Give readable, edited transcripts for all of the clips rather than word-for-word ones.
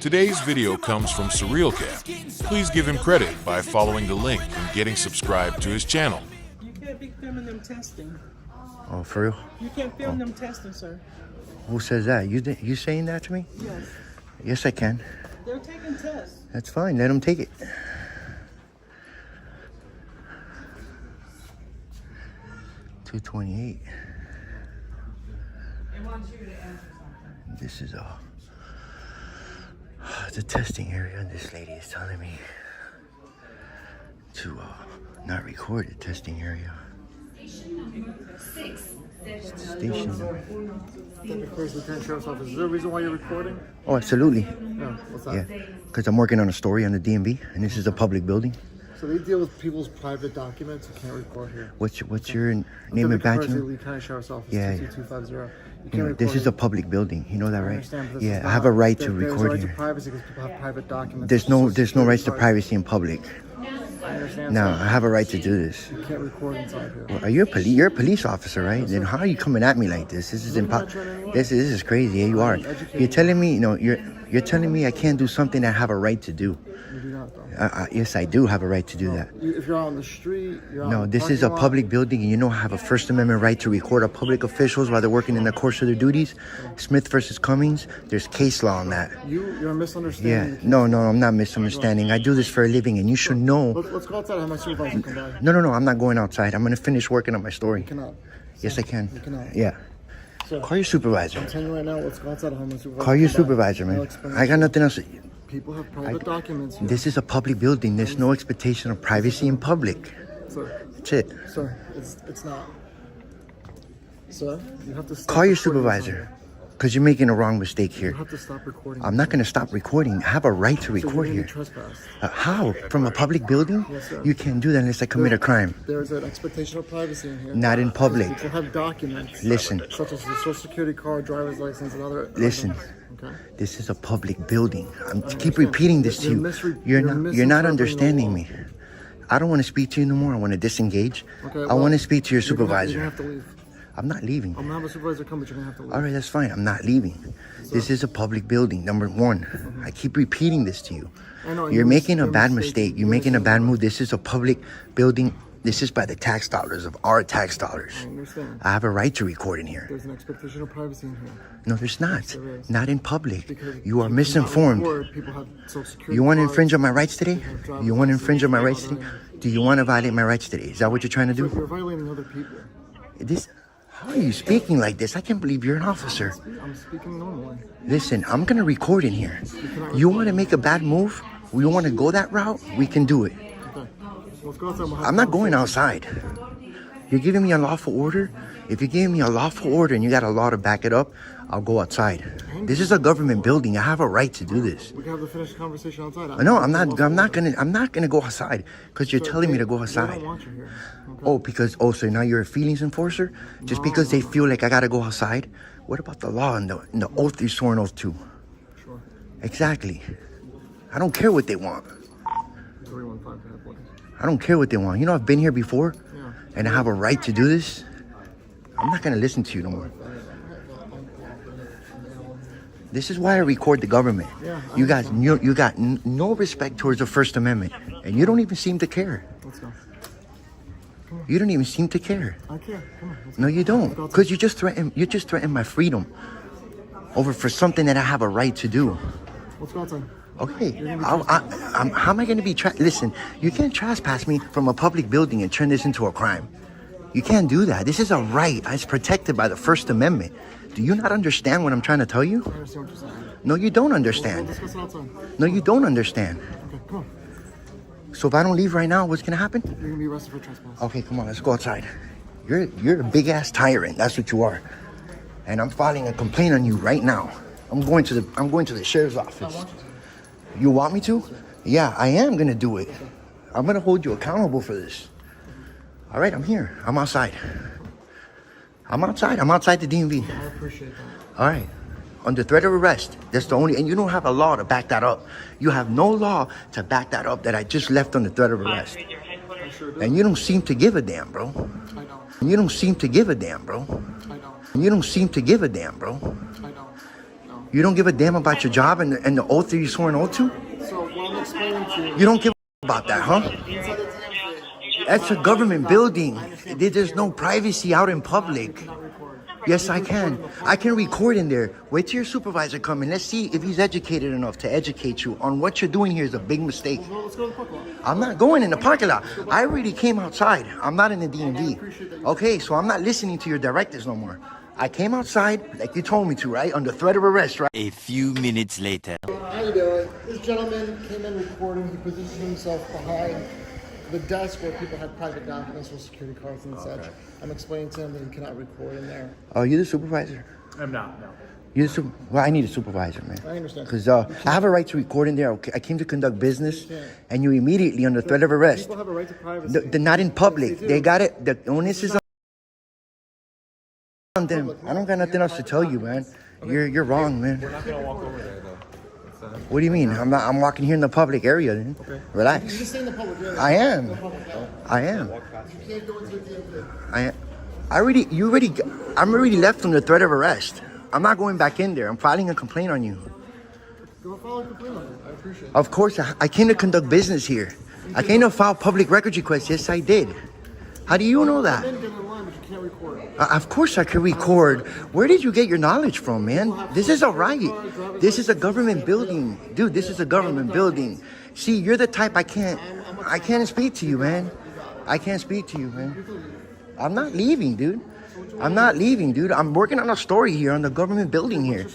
Today's video comes from SurrealCap. Please give him credit by following the link and getting subscribed to his channel. You can't be filming them testing. Oh, for real? You can't film them testing, sir. Who says that? You saying that to me? Yes. Yes, I can. They're taking tests. That's fine. Let them take it. $228. This is the testing area, and this lady is telling me to not record the testing area. Station number 6. Station number. Confrontation, Lieutenant Sheriff's Office. Is there a reason why you're recording? Oh, absolutely. Yeah. What's that? Yeah, because I'm working on a story on the DMV, and this is a public building. So they deal with people's private documents. You can't record here. What's your name and badge? Lieutenant Sheriff's Office. Yeah. 22250. You can't You know, record this is here. a public building. You know that, I right? understand, but this Yeah, is I have not- a right to there's record rights here. to privacy because people have private documents. There's no rights to privacy in public. I understand. No, sir. I have a right to do this. You can't record inside here. Well, you're a police officer, right? Then how are you coming at me like this? This is impossible. This is crazy. Yeah, you are. You're telling me, you're telling me I can't do something I have a right to do. You do not, though. Yes, I do have a right to do that. If you're out on the street, you're out No, in the this is a parking lot. public building, and you know I have a First Amendment right to record our public officials while they're working in the course of their duties. Smith versus Cummings, there's case law on that. You're Yeah, misunderstanding. no, I'm not misunderstanding. I do this for a living, and you should know. Let's go outside. Have my supervisor come by. No, I'm not going outside. I'm going to finish working on my story. You cannot. Yes, I can. You cannot. Yeah. Sir, Call your supervisor. I'm telling you right now, let's go outside. Have my supervisor Call your come by. supervisor, I'll man. explain I got nothing else. People have private documents here. This is a public building. There's no expectation of privacy in public. Sir, That's it. sir, it's not. Sir, you have to stop. Call your recording supervisor, because you're making a wrong mistake this. You here. have to stop recording. I'm not going to stop recording. I have a right to So record you're gonna here. trespass. How? From a public building? Yes, sir. You can't do that unless I commit a crime. There's an expectation of privacy in here. Not in public. People have documents. Listen. Such as the social security card, driver's license, and other. Listen. items. Okay. This is a public building. Keep repeating this to you. You're not misinterpreting understanding the me. I don't want to speak to you no more. I want to disengage. Okay, I well, want to speak to your You're gonna supervisor. have to leave. I'm not leaving. I'm gonna have a supervisor come, but you're gonna have to leave. All right, that's fine. I'm not leaving. This is a public building, number one. I keep repeating this to you. I know, You're making a you're bad mistaken. mistake. You're making a bad move. This is a public building. This is by the tax dollars of our tax dollars. I understand. I have a right to record in here. There's an expectation of privacy in here. No, there's not. there is. Not in public. Because You are cannot misinformed. record, people have social security You want to cards. infringe on my rights today? driver's You want to license, infringe on my all rights that. today? Do you want to violate my rights today? Is that what you're trying to So do? you're violating other people. How are you speaking like this? I can't believe you're an officer. I'm speaking normally. Listen, I'm going to record in here. You want to make a bad move? You want to go that route? We can do it. Okay. Let's go outside. We'll have I'm a not going conversation. outside. You're giving me a lawful order? If you're giving me a lawful order and you got a law to back it up, I'll go outside. This is a government building. I have a right to do this. We can have the finished conversation outside. No, I'm not gonna go outside because you're telling me to go They outside. don't want you here. Okay. So now you're a feelings enforcer? Just because they feel like I gotta go outside? What about the law and the oath you swore an oath to? Sure. Exactly. I don't care what they want. 315 for that, please. I don't care what they want. You know, I've been here before, Yeah. and I have a right to do this. I'm not gonna listen to you no more. This is why I record the government. Yeah, You got no respect towards the First Amendment, and you don't even seem to care. Let's go. You don't even seem to care. I care. Come on. Let's No, you don't, Let's go because you just threatened my freedom over for something that I have a right to do. Let's go outside. Okay, how am I going to be? Listen, you can't trespass me from a public building and turn this into a crime. You can't do that. This is a right. It's protected by the First Amendment. Do you not understand what I'm trying to tell you? I understand what you're saying. No, you don't We'll understand. discuss it outside. No, you don't understand. Okay, come on. So if I don't leave right now, what's going to happen? You're gonna be arrested for trespass. Okay, come on, let's go outside. You're a big ass tyrant. That's what you are. And I'm filing a complaint on you right now. I'm going to the sheriff's office. You want me to? Yeah, I am gonna do it. I'm gonna hold you accountable for this. All right, I'm here. I'm outside. I'm outside the DMV. I appreciate that. All right. Under threat of arrest. That's the only, and you don't have a law to back that up. You have no law to back that up that I just left under threat of arrest. I sure do. And you don't seem to give a damn, bro. I don't. And you don't seem to give a damn, bro. I don't. And you don't seem to give a damn, bro. I don't. No. You don't give a damn about your job and the oath that you swore an oath to? So what I'm explaining to you. You don't give a about that, huh? Inside the damn That's a government building. There's no privacy out in public. Yes, I can. I can record in there. Wait till your supervisor come in. Let's see if he's educated enough to educate you on what you're doing here is a big mistake. Well, let's go to the parking lot. I'm not going in the parking lot. I already came outside. I'm not in the DMV. Okay, so I'm not listening to your directives no more. I came outside like you told me to, right? Under threat of arrest, right? A few minutes later. How you doing? This gentleman came in recording. He positioned himself behind the desk where people had private documents or security cards and such. I'm explaining to him that he cannot record in there. Oh, you the supervisor? I'm not, no. You're the well, I need a supervisor, man. I understand. Because I have a right to record in there. Okay, I came to conduct business, and you immediately under threat of arrest. People have a right to privacy. They're not in public. They got it. The onus is on them. I don't got nothing else to tell you, man. You're wrong, man. We're not gonna walk over there, though. What do you mean? I'm walking here in the public area. Then. Okay. Relax. You just stay in the public area. I am. I am. You can't go into the DMV. I'm already left under threat of arrest. I'm not going back in there. I'm filing a complaint on you. Go file a complaint on it. I appreciate it. Of course, I came to conduct business here. I came to file public records requests. Yes, I did. How do you know that? Get in line, but you can't record. Of course I can record. Where did you get your knowledge from, man? This is a right. This is a government building. Dude, this is a government building. See, you're the type I can't speak to you, man. I can't speak to you, man. I'm not leaving, dude. I'm not leaving, dude. I'm working on a story here on the government building here.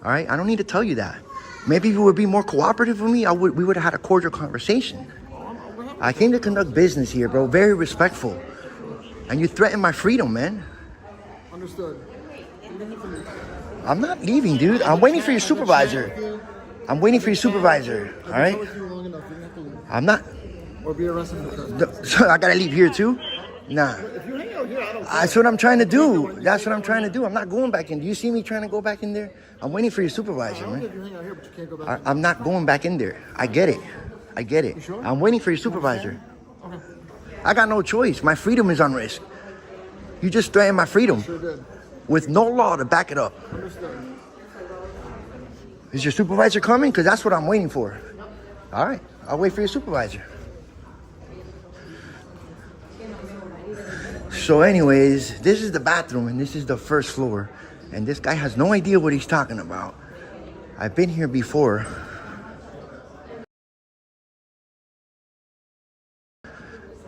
All right? I don't need to tell you that. Maybe if you would be more cooperative with me, we would have had a cordial conversation. I came to conduct business here, bro. Very respectful. And you threaten my freedom, man. Understood. I'm not leaving, dude. I'm waiting for your supervisor. I'm waiting for your supervisor. All right? I'm not. Or be arrested for trespass. So I gotta leave here too? Nah. If you hang out here, I don't care. That's what I'm trying to do. That's what I'm trying to do. I'm not going back in. Do you see me trying to go back in there? I'm waiting for your supervisor, I don't care man. if you hang out here, but you can't go back. I'm not going back in there. I get it. I get it. You sure? I'm waiting for your supervisor. Okay. I got no choice. My freedom is on risk. You just threatened my freedom Sure did. with no law to back it up. Understood. Is your supervisor coming? Because that's what I'm waiting for. All right. I'll wait for your supervisor. So anyways, this is the bathroom and this is the first floor. And this guy has no idea what he's talking about. I've been here before.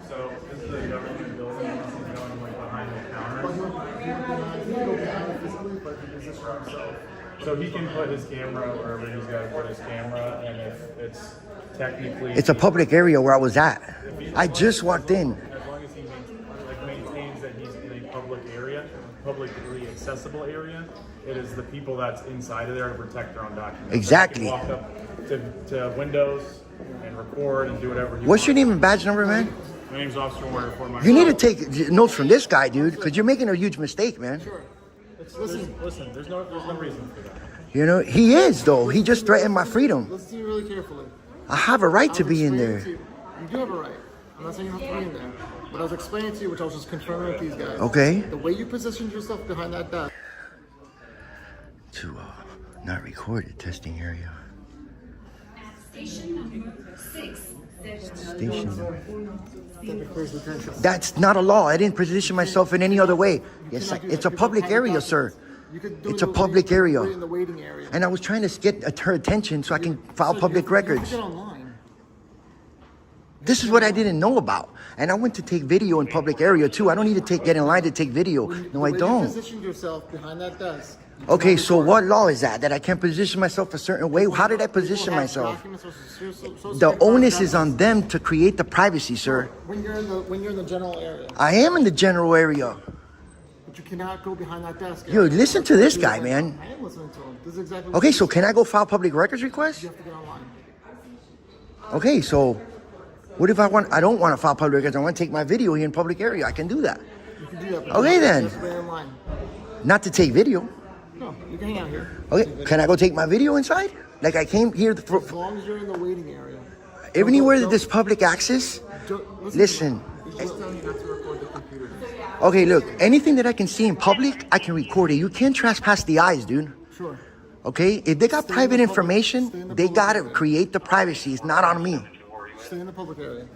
So this is the government building. This is going like behind the counter. So he can put his camera wherever he's got to put his camera, and if it's technically, It's a public area where I was at. I just walked in. as long as he maintains that he's in a public area, publicly accessible area, it is the people that's inside of there to protect their own documents. Exactly. So he can walk up to Windows and record and do whatever he What's your wants. name and badge number, man? My name's Officer Warner for my. You need to take notes from this guy, dude, because you're making a huge mistake, man. Listen. There's no reason for that. You know, he is, though. He just threatened my freedom. Listen to me really carefully. I have a right to I was be in explaining there. to You You do have a right. I'm not saying you have to be in there. But I was explaining to you, which I was just confirming with these guys. Okay. The way you positioned yourself behind that desk. To not recorded testing area. Station number 6. Station. Attention. That's not a law. I didn't position myself in any other way. Yes, it's a public area, sir. You could do It's it a public area. in the waiting area. And I was trying to get her attention so I can file So public you have to records. get online. This is what I didn't know about. And I went to take video in public area too. I don't need to get in line to take video. No, I The way You don't. positioned yourself behind that desk. you Okay, cannot so record. what law is that? That I can't position myself a certain way? How did I position People have myself? documents or social The security onus cards. is on them to create the privacy, sir. When you're in the general area, I am in the general area. but you cannot go behind that desk. Yo, listen to this guy, man. I am listening to him. This is exactly. Okay, so can I go file public records request? You have to get online. Okay, so what if I don't want to file public records? I want to take my video here in public area. I can do that. You can do that. but Okay, you then. have to wait online. Not to take video. No, you can hang out here. Okay, can I go take my video inside? Like I came here for As long as you're in the waiting area. anywhere that there's public access. Don't- Listen. He's just telling you not to record the computer. Okay, look, anything that I can see in public, I can record it. You can't trespass the eyes, dude. Sure. Okay? If they got Stay in private the public- information, stay in the they public gotta area. create the privacy. It's not on me. Stay in the public area.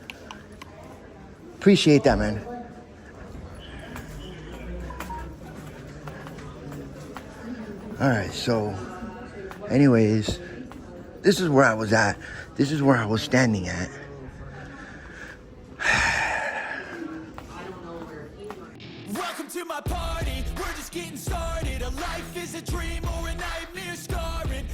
Appreciate that, man. All right, so anyways, this is where I was at. This is where I was standing at. Welcome to my party, we're just getting started. A life is a dream or a nightmare scarring.